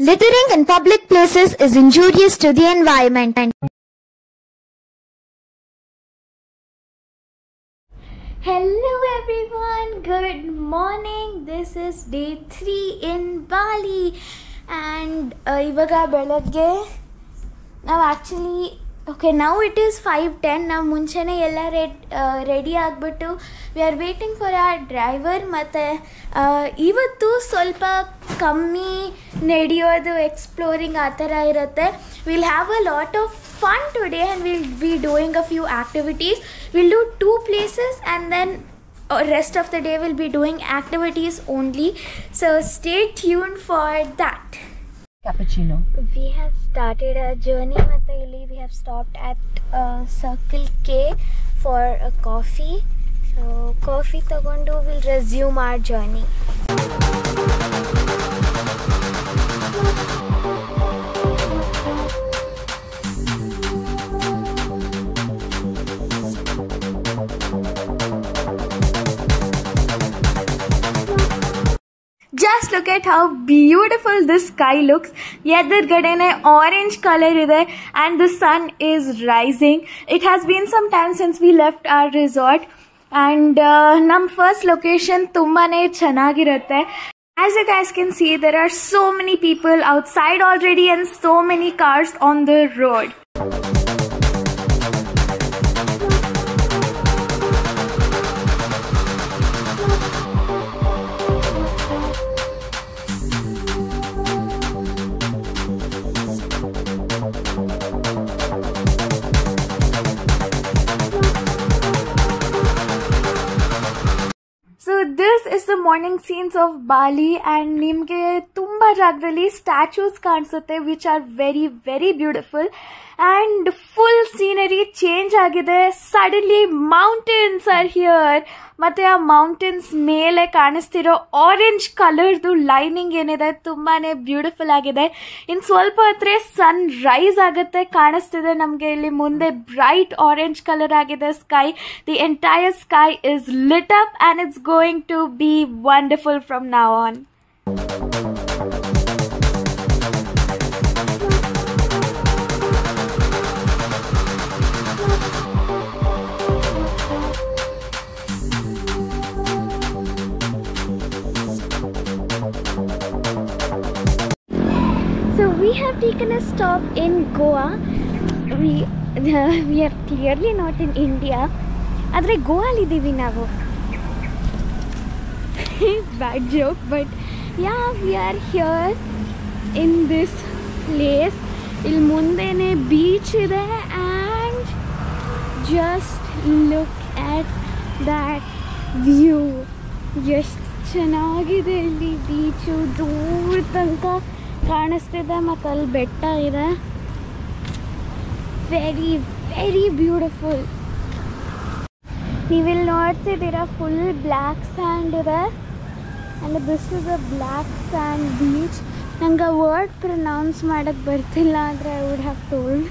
Littering in public places is injurious to the environment. Hello everyone, good morning. This is day 3 in Bali and ivaga belagge now actually now it is 5:10. Now ಮುಂಚೆನೆ ಎಲ್ಲ ready ಆಗಿಬಿಟ್ಟು we are waiting for our driver. ಮತ್ತು ಇವತ್ತು ಸ್ವಲ್ಪ ಕಮ್ಮಿ ನಡೆಯೋದು exploring ಆ ಥರ ಇರುತ್ತೆ. we'll have a lot of fun today and we'll be doing a few activities. We'll do 2 places and then rest of the day we'll be doing activities only, so stay tuned for that. Cappuccino. We have started our journey. Matte illi we have stopped at Circle K for a coffee. So coffee tagondu we'll resume our journey. Just look at how beautiful this sky looks. Edargadene orange color ide and the sun is rising. It has been some time since we left our resort and nam first location tumbane chenagirutte. As you guys can see, there are so many people outside already and so many cars on the road. So this is the morning scenes of Bali and nimge tumba jagadalli statues kaansutte which are very very beautiful and full scenery change agide. Suddenly mountains are here matte aa mountains mele kaanistiro orange color du lining enide tumbane beautiful agide. In swalpa hatre sun rise agutte kaanistide namge illi munde bright orange color agide sky. The entire sky is lit up and it's going to be wonderful from now on. So we have taken a stop in Goa. We are clearly not in India. Adre Goa li divi navu. Bad joke, but yeah, we are here in this place. Il mundene beach ide and just look at that view. Just ಚೆನ್ನಾಗಿದೆ ಇಲ್ಲಿ beach ದೂರ ತನಕ ಕಾಣಿಸ್ತಿದೆ ಮತ್ತು ಅಲ್ಲಿ ಬೆಟ್ಟ ಇದೆ. Very very beautiful. ನೀವಿಲ್ಲಿ ನೋಡ್ತಿದ್ದೀರಾ ಫುಲ್ ಬ್ಲ್ಯಾಕ್ ಸ್ಯಾಂಡ್ ಇದೆ and this is a black sand beach. ನಂಗೆ ವರ್ಡ್ ಪ್ರೊನೌನ್ಸ್ ಮಾಡೋಕ್ಕೆ ಬರ್ತಿಲ್ಲ ಆದರೆ I would have told,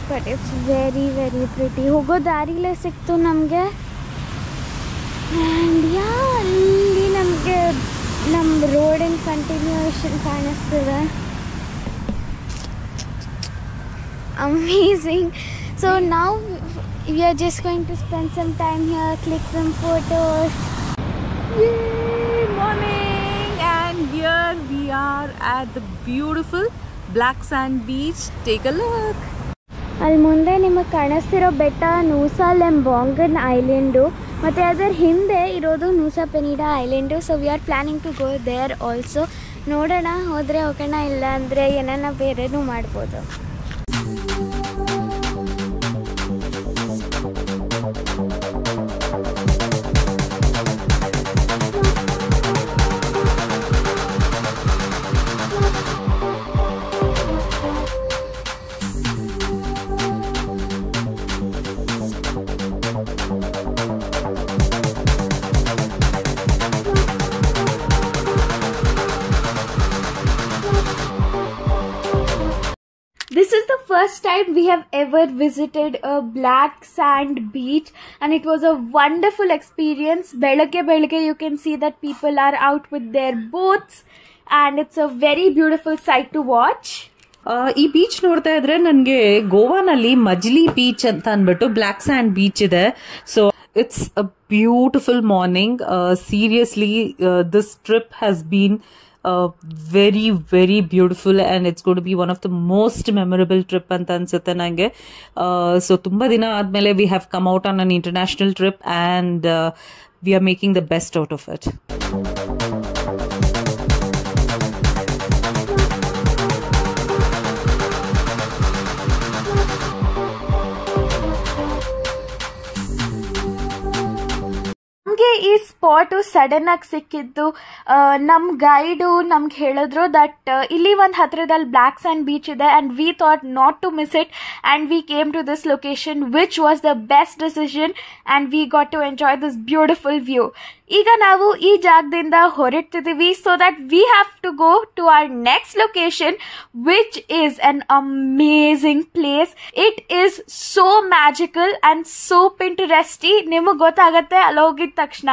but it's very very pretty. ಹೋಗೋ ದಾರಿಲೇ ಸಿಕ್ತು ನಮಗೆ and yeah, ಅಲ್ಲಿ ನಮಗೆ ನಮ್ಮ ರೋಡಿನ ಕಂಟಿನ್ಯೂಯೇಷನ್ ಕಾಣಿಸ್ತಿದೆ. Amazing. So now we are just going to spend some time here, click some photos. Yay, morning, and here we are at the beautiful black sand beach. Take a look. ಅಲ್ಲಿ ಮುಂದೆ ನಿಮಗೆ ಕಾಣಿಸ್ತಿರೋ ಬೆಟ್ಟ ನೂಸಾ ಲೆಂಬಾಂಗನ್ island ಮತ್ತು ಅದರ ಹಿಂದೆ ಇರೋದು Nusa Penida island. So we are planning to go there also. ನೋಡೋಣ, ಹೋದರೆ ಹೋಗೋಣ, ಇಲ್ಲ ಅಂದರೆ ಏನನ್ನ ಬೇರೆನೂ ಮಾಡ್ಬೋದು. This is the first time we have ever visited a black sand beach and it was a wonderful experience. Belage you can see that people are out with their boats and it's a very beautiful sight to watch. ಈ beach ನೋಡ್ತಾ ಇದ್ರೆ ನನಗೆ ಗೋವಾನಲ್ಲಿ ಮಜ್ಲಿ beach ಅಂತ ಅಂದ್ಬಿಟ್ಟು block and beach ಇದೆ. So it's a beautiful morning. Seriously this trip has been very very beautiful and it's going to be one of the most memorable trip ಅಂತ ಅನ್ಸುತ್ತೆ ನಂಗೆ. So ತುಂಬಾ ದಿನ ಆದ್ಮೇಲೆ we have come out on an international trip and we are making the best out of it. ನಮಗೆ ಈ spot sudden ಆಗಿ ಸಿಕ್ಕಿದ್ದು. ನಮ್ಮ ಗೈಡು ನಮ್ಗೆ ಹೇಳಿದ್ರು ದಟ್ ಇಲ್ಲಿ ಒಂದು ಹತ್ರದಲ್ಲಿ ಬ್ಲ್ಯಾಕ್ ಸ್ಯಾಂಡ್ ಬೀಚ್ ಇದೆ and we thought not to miss it and we came to this location which was the best decision and we got to enjoy this beautiful view. ಈಗ ನಾವು ಈ ಜಾಗದಿಂದ ಹೊರಡ್ತಿದ್ದೀವಿ so that we have to go to our next location which is an amazing place. It is so magical and so interesting. ನಿಮಗೆ ಗೊತ್ತಾಗತ್ತೆ ಅಲ್ಲಿ ಹೋಗಿದ ತಕ್ಷಣ.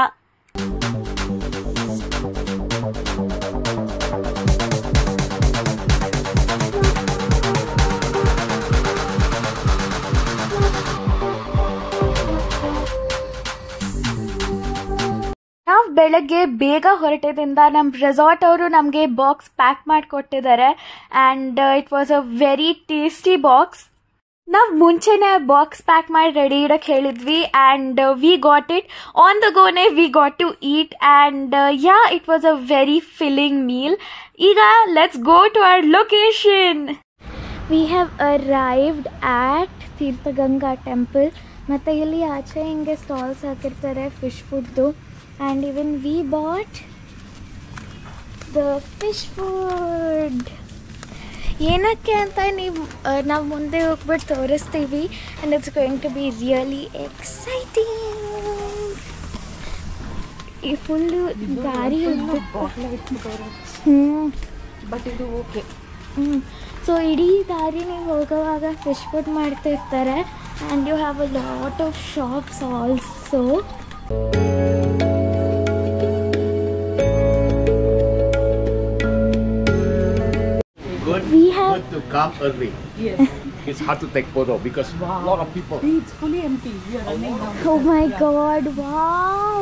ನಾವು ಬೆಳಗ್ಗೆ ಬೇಗ ಹೊರಟಿದ್ರಿಂದ ನಮ್ಮ ರೆಸಾರ್ಟ್ ಅವರು ನಮಗೆ ಬಾಕ್ಸ್ ಪ್ಯಾಕ್ ಮಾಡಿಕೊಟ್ಟಿದ್ದಾರೆ and it was a very tasty box. ನಾವು ಮುಂಚೆನೇ ಬಾಕ್ಸ್ ಪ್ಯಾಕ್ ಮಾಡಿ ರೆಡಿ ಇಡಕ್ಕೆ ಹೇಳಿದ್ವಿ and we got it on the ಗೋನೆ. We got to eat and yeah it was a very filling meal. ಈಗ let's go to our location. We have arrived at Tirthaganga temple. ಮತ್ತು ಇಲ್ಲಿ ಆಚೆ ಹಿಂಗೆ stalls ಹಾಕಿರ್ತಾರೆ ಫಿಶ್ ಫುಡ್ದು. And even we bought the fish food. ಏನಕ್ಕೆ ಅಂತ ನಾವು ಮುಂದೆ ಹೋಗ್ಬಿಟ್ಟು ತೋರಿಸ್ತೀವಿ and it's going to be really exciting. ಈ ಫುಲ್ಲು ದಾರಿ ಬಟ್ ಇದು ಓಕೆ. ಸೊ ಇಡೀ ದಾರಿ ನೀವು ಹೋಗುವಾಗ ಫಿಶ್ ಫುಡ್ ಮಾಡ್ತಿರ್ತಾರೆ and you have a lot of shops also. We have to come early. Yes. It's hard to take photo because a lot of people. It's fully empty. We are running down. Oh my God! Wow!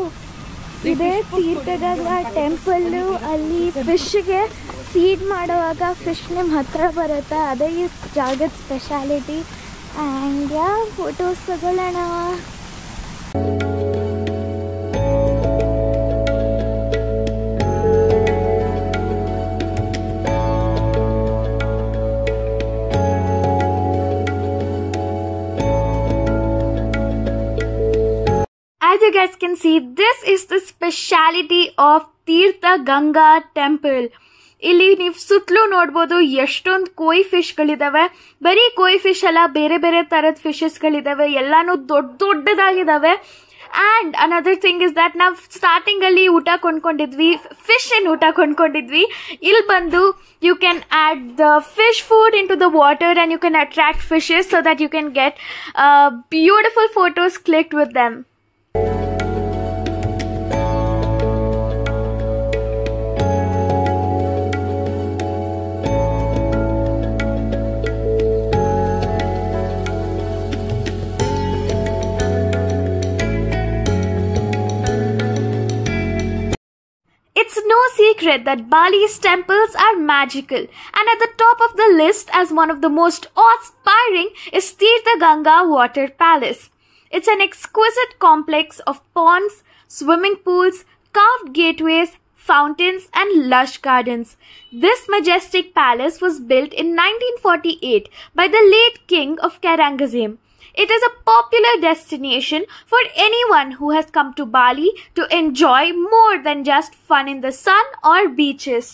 ಇದೇ ತೀರ್ಥಗಂಗಾ temple. ಅಲ್ಲಿ ಫಿಶ್ಗೆ feed ಮಾಡುವಾಗ fish ನಿಮ್ಮ ಹತ್ರ ಬರುತ್ತೆ. ಅದೇ ಈ ಜಾಗದ speciality. And yeah photos ತಗೊಳ್ಳೋಣ. As you guys can see, this is the speciality of Tirtha Ganga Temple. ಇಲ್ಲಿ ನೀವು ಸುತ್ತಲೂ ನೋಡ್ಬೋದು ಎಷ್ಟೊಂದು ಕೋಯಿ ಫಿಶ್ಗಳಿದ್ದಾವೆ. ಬರೀ ಕೋಯಿ ಫಿಶ್ ಅಲ್ಲ, ಬೇರೆ ಬೇರೆ ಥರದ ಫಿಶಸ್ಗಳಿದ್ದಾವೆ. ಎಲ್ಲಾನು ದೊಡ್ಡ ದೊಡ್ಡದಾಗಿದ್ದಾವೆ. And another thing is that ನಾವು ಸ್ಟಾರ್ಟಿಂಗಲ್ಲಿ ಊಟ ಕೊಂಡ್ಕೊಂಡಿದ್ವಿ, ಫಿಶ್ ಏನು ಊಟ ಕೊಂಡ್ಕೊಂಡಿದ್ವಿ. ಇಲ್ಲಿ ಬಂದು you can add the fish food into the water and you can attract fishes so that you can get beautiful photos clicked with them. It's no secret that Bali's temples are magical, and at the top of the list as one of the most awe-inspiring is Tirtha Ganga Water Palace. It's an exquisite complex of ponds, swimming pools, carved gateways, fountains, and lush gardens. This majestic palace was built in 1948 by the late king of Karangasem. It is a popular destination for anyone who has come to Bali to enjoy more than just fun in the sun or beaches.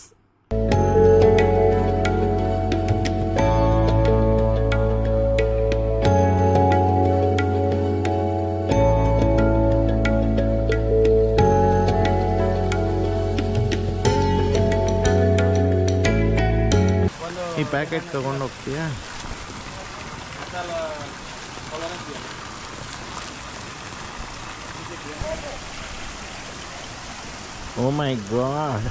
ಈ packet ತಗೊಂಡು ಹೋಗ್ತೀಯಾ? Oh my God.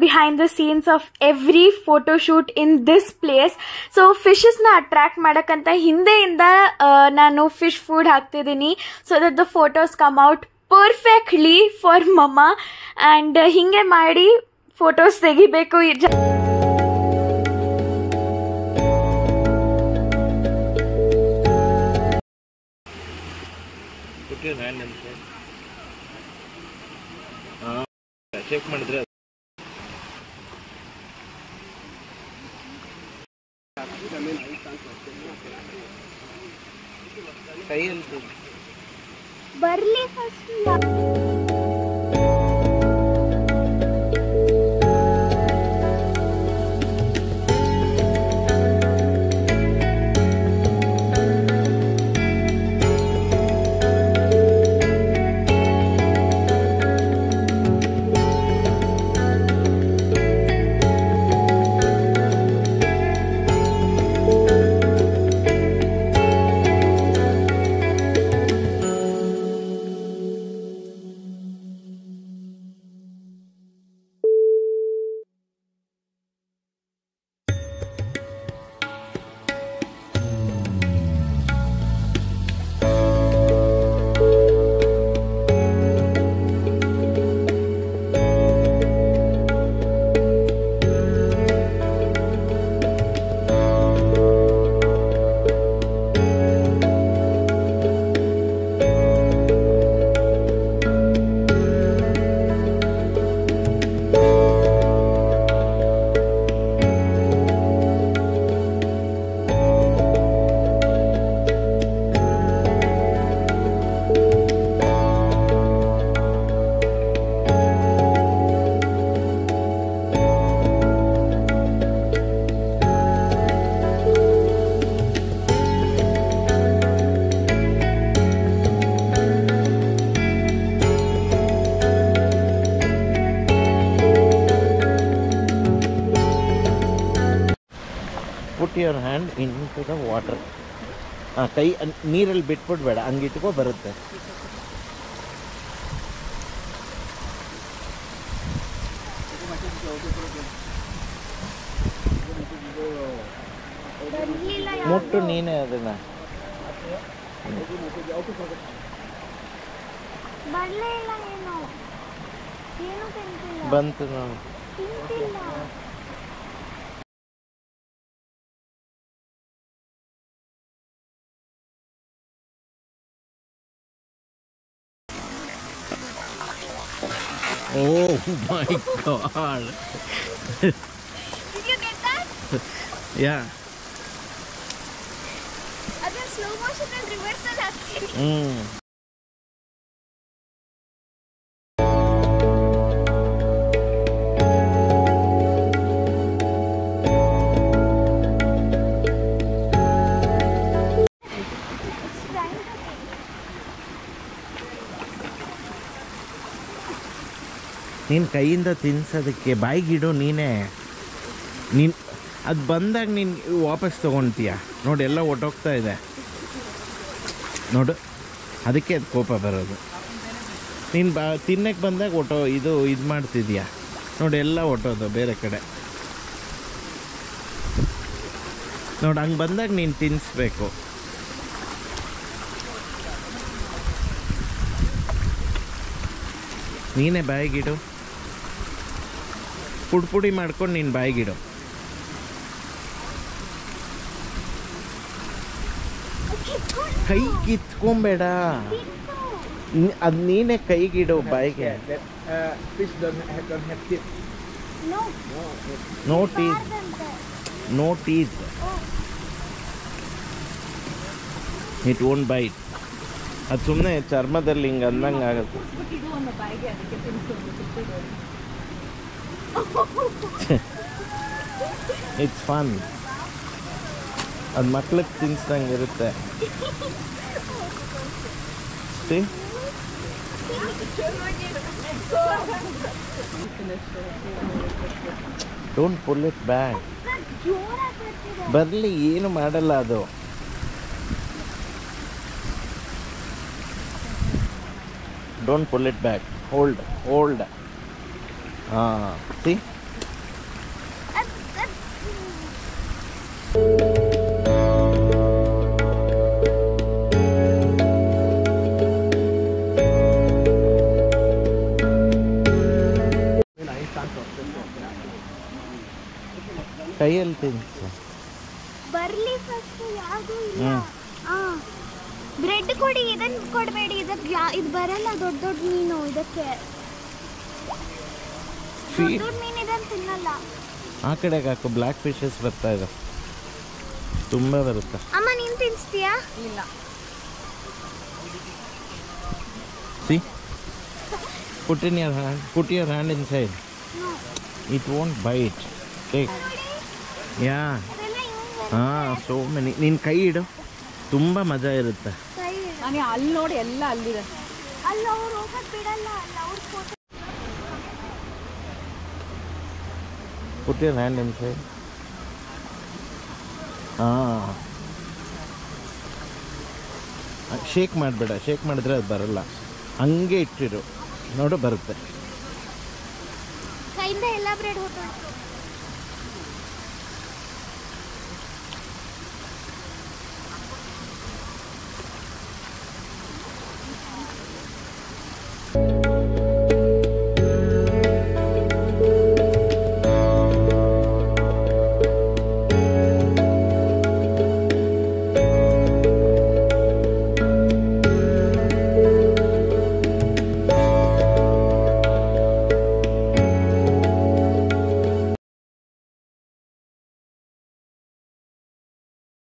behind the scenes of every photo shoot in this place. So fishes na attract ಮಾಡಕಂತ ಹಿಂದೆಯಿಂದ ನಾನು fish food ಹಾಕ್ತಿದ್ದೀನಿ so that the photos come out perfectly for mama, and ಹಿಂಗೆ ಮಾಡಿ photos ತೆಗಿಬೇಕು. Put your hand in front. Check ಮಾಡಿದ್ರೆ ಕೈಯಲ್ಲಿ ಬರ್ಲಿ first. Put your hand into the water. ಕೈ ನೀರಲ್ಲಿ ಬಿಟ್ಬಿಡ್ಬೇಡ, ಹಂಗಿಟ್ಕೋ ಬರುತ್ತೆ. ಮುಟ್ಟು ನೀನೇ ಅದನ್ನ. ಬಂತು ನೋಡಿ. Oh my God! Did you get that? Yeah. Adha slow motion and reversal ಆಗ್ತಿದೆ. ನೀನು ಕೈಯಿಂದ ತಿನ್ಸೋದಕ್ಕೆ ಬಾಯಿಗಿಡು ನೀನೇ. ನೀನು ಅದು ಬಂದಾಗ ನೀನು ವಾಪಸ್ ತೊಗೊಳ್ತೀಯ ನೋಡಿ, ಎಲ್ಲ ಒಟ್ಟೋಗ್ತಾ ಇದೆ ನೋಡು, ಅದಕ್ಕೆ ಅದು ಕೋಪ ಬರೋದು. ನೀನು ತಿನ್ನಕ್ಕೆ ಬಂದಾಗ ಇದು ಮಾಡ್ತಿದ್ಯಾ ನೋಡಿ, ಎಲ್ಲ ಒಟ್ಟೋದು ಬೇರೆ ಕಡೆ ನೋಡಿ. ಹಂಗೆ ಬಂದಾಗ ನೀನು ತಿನ್ನಿಸ್ಬೇಕು. ನೀನೇ ಬಾಯಿಗಿಡು, ಪುಡಿ ಮಾಡ್ಕೊಂಡು ನೀನು ಬಾಯಿಗಿಡು. ಕೈ ಕಿತ್ಕೊಂಬೇಡ, ಅದು ನೀನೇ ಕೈಗಿಡು ಬಾಯಿಗೆ. No teeth, no teeth, it won't bite. ಅದು ಸುಮ್ಮನೆ ಚರ್ಮದಲ್ಲಿ ಹಿಂಗೆ ಅಂದಂಗೆ ಆಗುತ್ತೆ. ಇಟ್ಸ್ ಫನ್, ಅದು ಮಕ್ಳಿಗೆ ತಿನ್ಸ್ದಂಗೆ ಇರುತ್ತೆ. Don't pull it back. ಬರಲಿ, ಏನು ಮಾಡಲ್ಲ ಅದು. Don't pull it back. Hold. ಹಾಂ, ಸಿ ಕೈಯಲ್ಲಿ ತಿನ್ಸು. ಬರ್ಲಿ ಫಸ್ಟ್ ಯಾವುದು ಇಲ್ಲ. ಬ್ರೆಡ್ ಕೊಡಿ, ಇದನ್ನು ಕೊಡಬೇಡಿ. ಇದಕ್ಕೆ ಇದು ಬರಲ್ಲ, ದೊಡ್ಡ ದೊಡ್ಡ ಮೀನು. ಇದಕ್ಕೆ ದೊಡ್ಡ ಮೀನು ಇದನ್ನು ತಿನ್ನಲ್ಲ. ಆ ಕಡೆಗೆ ಹಾಕು, ಬ್ಲ್ಯಾಕ್ ಫಿಶಸ್ ಬರ್ತಾ ಇದೆ, ತುಂಬ ಬರುತ್ತೆ. ಅಮ್ಮ ನೀನು ತಿನ್ನಿಸ್ತೀಯಾ? ಇಲ್ಲ. See? Put in your hand. Put your hand inside. No. It won't bite. Take. Yeah. So many. ನೀನು ಕೈ ಇಡು, ತುಂಬ ಮಜಾ ಇರುತ್ತೆ. ನಾನು ಅಲ್ಲಿ ನೋಡಿ ಎಲ್ಲ ಅಲ್ಲಿದೆ. ಅಲ್ಲ ಅವ್ರು ಹೋಗಕ್ಕೆ ಬಿಡಲ್ಲ. ಅಲ್ಲ ಅವ್ರು photo. Put your hand inside. Shake ಮಾಡಬೇಡ, ಶೇಕ್ ಮಾಡಿದ್ರೆ ಅದು ಬರಲ್ಲ. ಹಂಗೆ ಇಟ್ಟಿರು, ನೋಡು ಬರುತ್ತೆ. ಕೈಯಿಂದ ಎಲ್ಲ ಬ್ರೆಡ್ ಹೊತ್ತು